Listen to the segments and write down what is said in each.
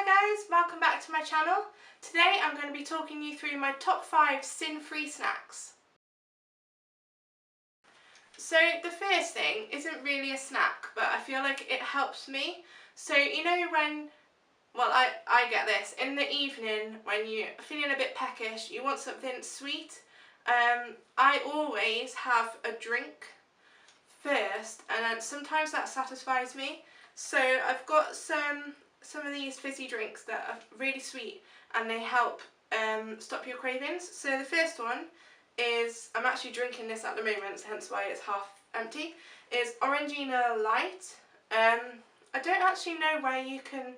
guys, welcome back to my channel. Today I'm going to be talking you through my top 5 Syn Free Snacks. So the first thing isn't really a snack, but I feel like it helps me. So you know when, well I get this, in the evening when you're feeling a bit peckish, you want something sweet. I always have a drink first and then sometimes that satisfies me. So I've got some of these fizzy drinks that are really sweet and they help stop your cravings. So the first one is, I'm actually drinking this at the moment, hence why it's half empty, is Orangina Light. I don't actually know where you can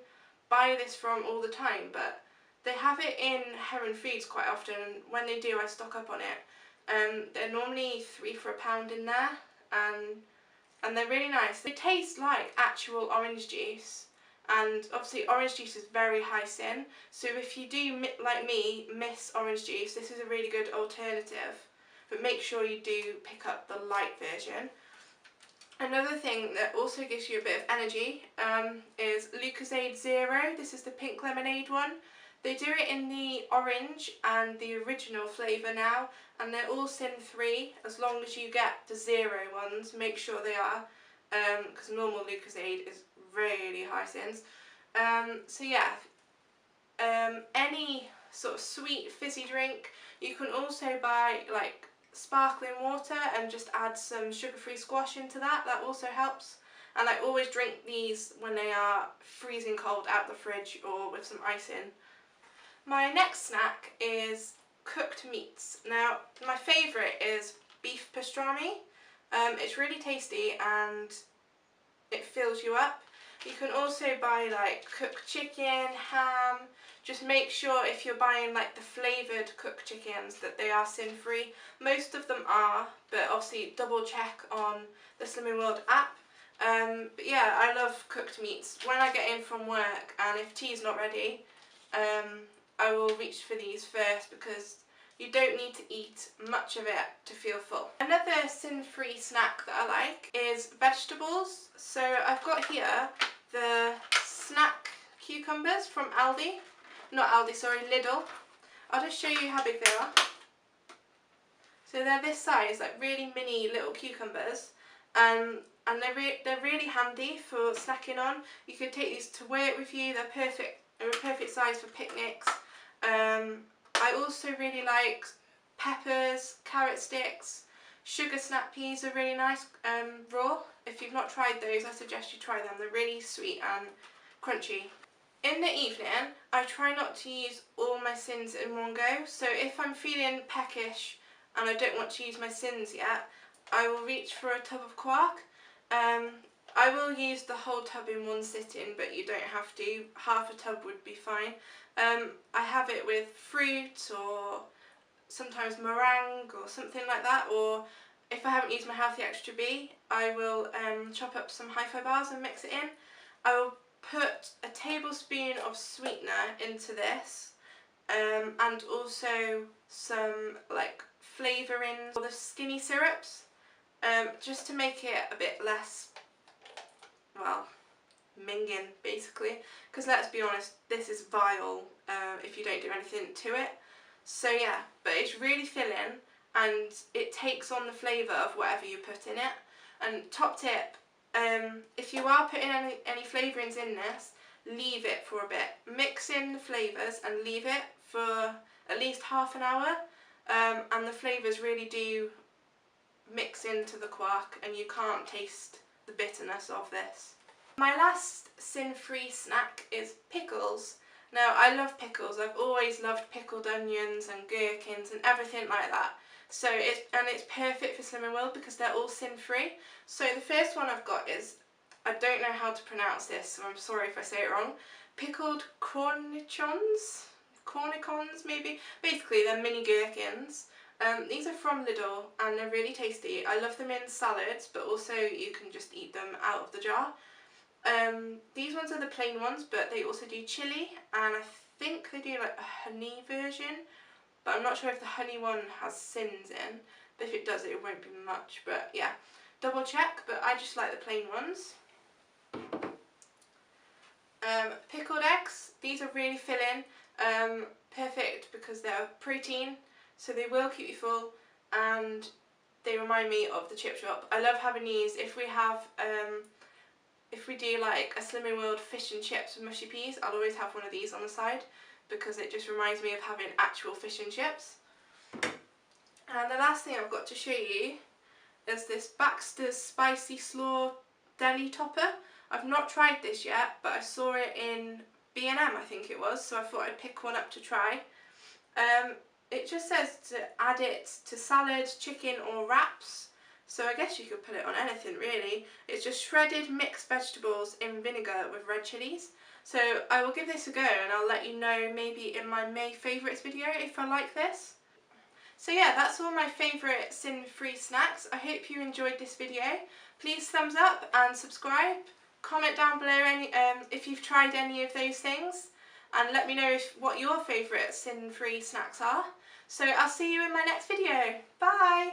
buy this from all the time, but they have it in Heron Foods quite often, and when they do I stock up on it. They're normally £3 for £1 in there, and they're really nice. They taste like actual orange juice, and obviously orange juice is very high Syn, so if you do, like me, miss orange juice, this is a really good alternative, but make sure you do pick up the light version. Another thing that also gives you a bit of energy is Lucozade Zero. This is the pink lemonade one. They do it in the orange and the original flavour now, and they're all Syn Free as long as you get the zero ones. Make sure they are, because normal Lucozade is really high Syns. So yeah, any sort of sweet fizzy drink. You can also buy like sparkling water and just add some sugar-free squash into that. That also helps. And I always drink these when they are freezing cold out the fridge or with some ice in. My next snack is cooked meats. Now, my favourite is beef pastrami. It's really tasty and it fills you up. You can also buy like cooked chicken, ham. Just make sure if you're buying like the flavoured cooked chickens that they are Syn Free. Most of them are, but obviously double check on the Slimming World app. But yeah, I love cooked meats. When I get in from work and if tea's not ready, I will reach for these first because you don't need to eat much of it to feel full. Another Syn Free snack that I like is vegetables. So I've got here the snack cucumbers from Aldi. Not Aldi, sorry, Lidl. I'll just show you how big they are. So they're this size, like really mini little cucumbers. And they're really handy for snacking on. You can take these to work with you. They're perfect. They're a perfect size for picnics. I also really like peppers, carrot sticks, sugar snap peas are really nice raw. If you've not tried those, I suggest you try them. They're really sweet and crunchy. In the evening, I try not to use all my Syns in one go. So if I'm feeling peckish and I don't want to use my Syns yet, I will reach for a tub of Quark. I will use the whole tub in one sitting, but you don't have to. Half a tub would be fine. I have it with fruit or sometimes meringue or something like that, or if I haven't used my Healthy Extra B, I will chop up some hi-fi bars and mix it in. I will put a tablespoon of sweetener into this, and also some like flavourings or the skinny syrups, just to make it a bit less, well, minging basically, because let's be honest, this is vile if you don't do anything to it. So yeah, but it's really filling and it takes on the flavour of whatever you put in it. And top tip, if you are putting any flavourings in this, leave it for a bit. Mix in the flavours and leave it for at least half an hour, and the flavours really do mix into the Quark and you can't taste the bitterness of this. My last Syn Free snack is pickles. Now I love pickles. I've always loved pickled onions and gherkins and everything like that. So it's perfect for Slimming World because they're all Syn Free. So the first one I've got is, I don't know how to pronounce this, so I'm sorry if I say it wrong. Pickled cornichons maybe. Basically they're mini gherkins. These are from Lidl and they're really tasty. I love them in salads, but also you can just eat them out of the jar. These ones are the plain ones, but they also do chili, and I think they do like a honey version, but I'm not sure if the honey one has Syns in, but if it does it won't be much, but yeah, double check, but I just like the plain ones. Pickled eggs, these are really filling, perfect because they're protein, so they will keep you full, and they remind me of the chip shop. I love having these if we have, if we do like a Slimming World fish and chips with mushy peas. I'll always have one of these on the side because it just reminds me of having actual fish and chips. And the last thing I've got to show you is this Baxter's Spicy Slaw Deli Topper. I've not tried this yet, but I saw it in B&M, I think it was, so I thought I'd pick one up to try. It just says to add it to salad, chicken or wraps, so I guess you could put it on anything really. It's just shredded mixed vegetables in vinegar with red chillies. So I will give this a go and I'll let you know maybe in my May favourites video if I like this. So yeah, that's all my favourite Syn Free Snacks. I hope you enjoyed this video. Please thumbs up and subscribe. Comment down below if you've tried any of those things, and let me know what your favourite Syn Free Snacks are. So I'll see you in my next video. Bye!